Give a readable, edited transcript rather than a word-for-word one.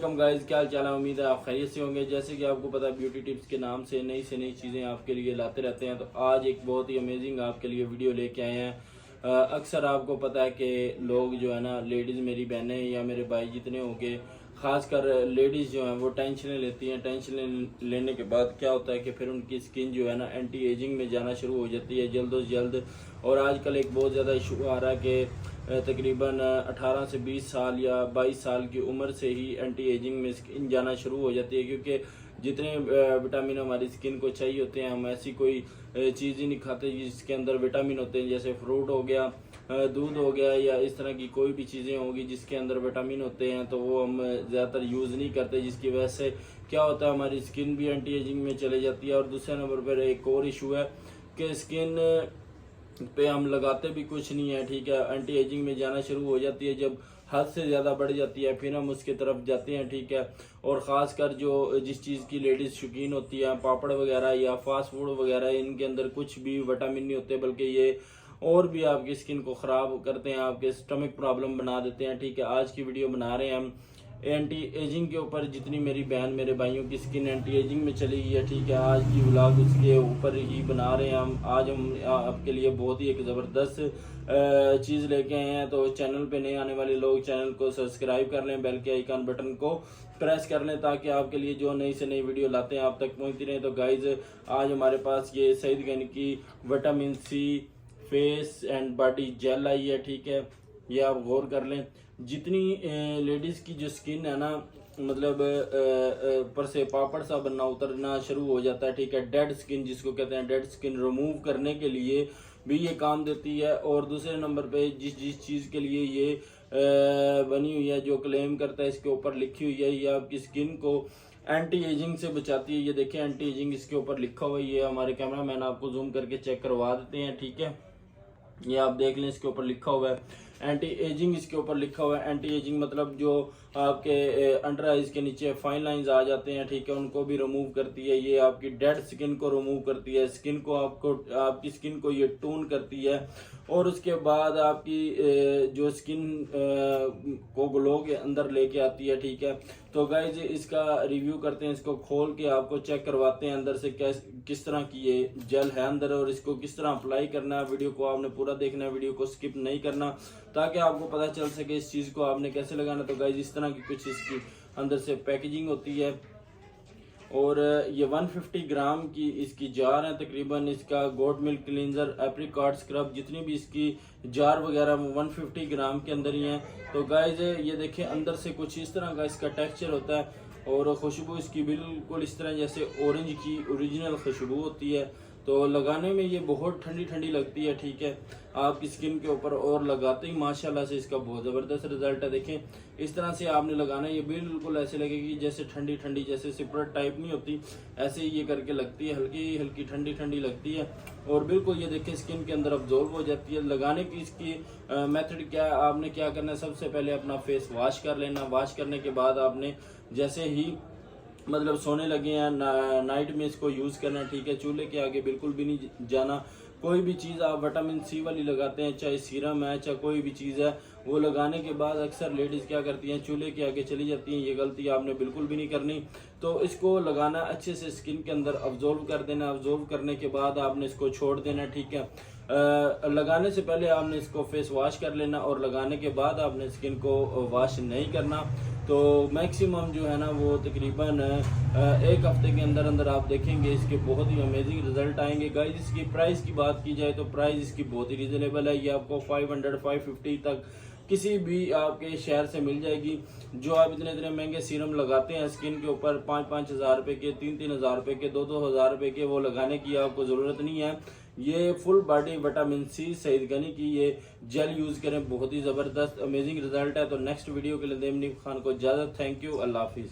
Guys, क्या हाल चाल है। उम्मीद है आप खैरियत से होंगे। जैसे कि आपको पता है, ब्यूटी टिप्स के नाम से नई से नई चीज़ें आपके लिए लाते रहते हैं। तो आज एक बहुत ही अमेजिंग आपके लिए वीडियो लेके आए हैं। अक्सर आपको पता है कि लोग जो है ना, लेडीज़ मेरी बहनें या मेरे भाई जितने होंगे, ख़ासकर लेडीज़ जो हैं वो टेंशनें लेती हैं। टेंशन लेने के बाद क्या होता है कि फिर उनकी स्किन जो है ना एंटी एजिंग में जाना शुरू हो जाती है जल्द से जल्द। और आजकल एक बहुत ज़्यादा इशू आ रहा है कि तकरीबन 18 से 20 साल या 22 साल की उम्र से ही एंटी एजिंग में स्किन जाना शुरू हो जाती है, क्योंकि जितने विटामिन हमारी स्किन को चाहिए होते हैं, हम ऐसी कोई चीज़ ही नहीं खाते जिसके अंदर विटामिन होते हैं। जैसे फ्रूट हो गया, दूध हो गया, या इस तरह की कोई भी चीज़ें होगी जिसके अंदर विटामिन होते हैं, तो वो हम ज़्यादातर यूज़ नहीं करते, जिसकी वजह से क्या होता है, हमारी स्किन भी एंटी एजिंग में चले जाती है। और दूसरे नंबर पर एक और इशू है कि स्किन पे हम लगाते भी कुछ नहीं है, ठीक है। एंटी एजिंग में जाना शुरू हो जाती है जब हद से ज़्यादा बढ़ जाती है, फिर हम उसकी तरफ जाते हैं, ठीक है। और ख़ासकर जो जिस चीज़ की लेडीज़ शौकीन होती है, पापड़ वगैरह या फास्ट फूड वगैरह, इनके अंदर कुछ भी विटामिन नहीं होते, बल्कि ये और भी आपकी स्किन को ख़राब करते हैं, आपके स्टमक प्रॉब्लम बना देते हैं, ठीक है। आज की वीडियो बना रहे हैं हम एंटी एजिंग के ऊपर। जितनी मेरी बहन मेरे भाइयों की स्किन एंटी एजिंग में चली गई है, ठीक है, आज की व्लॉग उसके ऊपर ही बना रहे हैं हम। आज हम आपके लिए बहुत ही एक ज़बरदस्त चीज़ लेके आए हैं। तो चैनल पे नए आने वाले लोग चैनल को सब्सक्राइब कर लें, बेल के आइकन बटन को प्रेस कर लें, ताकि आपके लिए जो नई से नई वीडियो लाते हैं आप तक पहुँचती रहें। तो गाइज, आज हमारे पास ये सईद गनी की vitamin C face and body gel आई है, ठीक है। ये आप गौर कर लें। जितनी लेडीज़ की जो स्किन है ना, मतलब ऊपर से पापड़ सा बनना उतरना शुरू हो जाता है, ठीक है, डेड स्किन जिसको कहते हैं, डेड स्किन रिमूव करने के लिए भी ये काम देती है। और दूसरे नंबर पे जिस चीज़ के लिए ये बनी हुई है, जो क्लेम करता है, इसके ऊपर लिखी हुई है, ये आपकी स्किन को एंटी एजिंग से बचाती है। ये देखिए, एंटी एजिंग इसके ऊपर लिखा हुआ है। ये हमारे कैमरा मैन आपको जूम करके चेक करवा देते हैं, ठीक है। ये आप देख लें, इसके ऊपर लिखा हुआ है एंटी एजिंग। इसके ऊपर लिखा हुआ है एंटी एजिंग, मतलब जो आपके अंडर आइज के नीचे फाइन लाइंस आ जाते हैं, ठीक है, उनको भी रिमूव करती है। ये आपकी डेड स्किन को रिमूव करती है, स्किन को आपकी स्किन को ये टून करती है। और उसके बाद आपकी जो स्किन को ग्लो के अंदर लेके आती है, ठीक है। तो गाइज, इसका रिव्यू करते हैं, इसको खोल के आपको चेक करवाते हैं अंदर से किस तरह की ये जेल है अंदर, और इसको किस तरह अप्लाई करना है। वीडियो को आपने पूरा देखना है, वीडियो को स्किप नहीं करना, ताकि आपको पता चल सके इस चीज़ को आपने कैसे लगाना। तो गाइज, इस तरह की कुछ इसकी अंदर से पैकेजिंग होती है। और ये 150 ग्राम की इसकी जार है तकरीबन। इसका goat milk cleanser, apricot scrub, जितनी भी इसकी जार वगैरह 150 ग्राम के अंदर ही हैं। तो गाइज, ये देखिए, अंदर से कुछ इस तरह का इसका टेक्सचर होता है। और खुशबू इसकी बिल्कुल इस तरह जैसे ऑरेंज की ओरिजिनल खुशबू होती है। तो लगाने में ये बहुत ठंडी ठंडी लगती है, ठीक है, आपकी स्किन के ऊपर। और लगाते ही माशाल्लाह से इसका बहुत ज़बरदस्त रिजल्ट है। देखें, इस तरह से आपने लगाना है, ये बिल्कुल ऐसे लगेगी जैसे ठंडी ठंडी, जैसे सिपरेट टाइप नहीं होती, ऐसे ही ये करके लगती है, हल्की हल्की ठंडी ठंडी लगती है। और बिल्कुल ये देखें, स्किन के अंदर अब्जॉर्ब हो जाती है। लगाने की इसकी मेथड क्या है, आपने क्या करना है, सबसे पहले अपना फेस वॉश कर लेना। वॉश करने के बाद आपने जैसे ही मतलब सोने लगे हैं, नाइट में इसको यूज़ करना है, ठीक है। चूल्हे के आगे बिल्कुल भी नहीं जाना। कोई भी चीज़ आप विटामिन सी वाली लगाते हैं, चाहे सीरम है, चाहे कोई भी चीज़ है, वो लगाने के बाद अक्सर लेडीज़ क्या करती हैं, चूल्हे के आगे चली जाती हैं। ये गलती आपने बिल्कुल भी नहीं करनी। तो इसको लगाना, अच्छे से स्किन के अंदर अब्जॉर्व कर देना। अब्जॉर्व करने के बाद आपने इसको छोड़ देना, ठीक है। लगाने से पहले आपने इसको फेस वॉश कर लेना, और लगाने के बाद आपने स्किन को वॉश नहीं करना। तो मैक्सिमम जो है ना, वो तकरीबन एक हफ्ते के अंदर अंदर आप देखेंगे इसके बहुत ही अमेजिंग रिजल्ट आएंगे। गाइस, इसकी प्राइस की बात की जाए तो प्राइस इसकी बहुत ही रिजनेबल है। ये आपको 500-550 तक किसी भी आपके शहर से मिल जाएगी। जो आप इतने इतने महंगे सीरम लगाते हैं स्किन के ऊपर, 5-5 हज़ार रुपये के, 3-3 हज़ार रुपये के, 2-2 हज़ार रुपये के, वो लगाने की आपको ज़रूरत नहीं है। ये full body vitamin C Saeed Ghani की ये जेल यूज़ करें, बहुत ही ज़बरदस्त अमेजिंग रिजल्ट है। तो नेक्स्ट वीडियो के लिए देमनी खान को इजाज़त। थैंक यू, अल्लाह हाफिज़।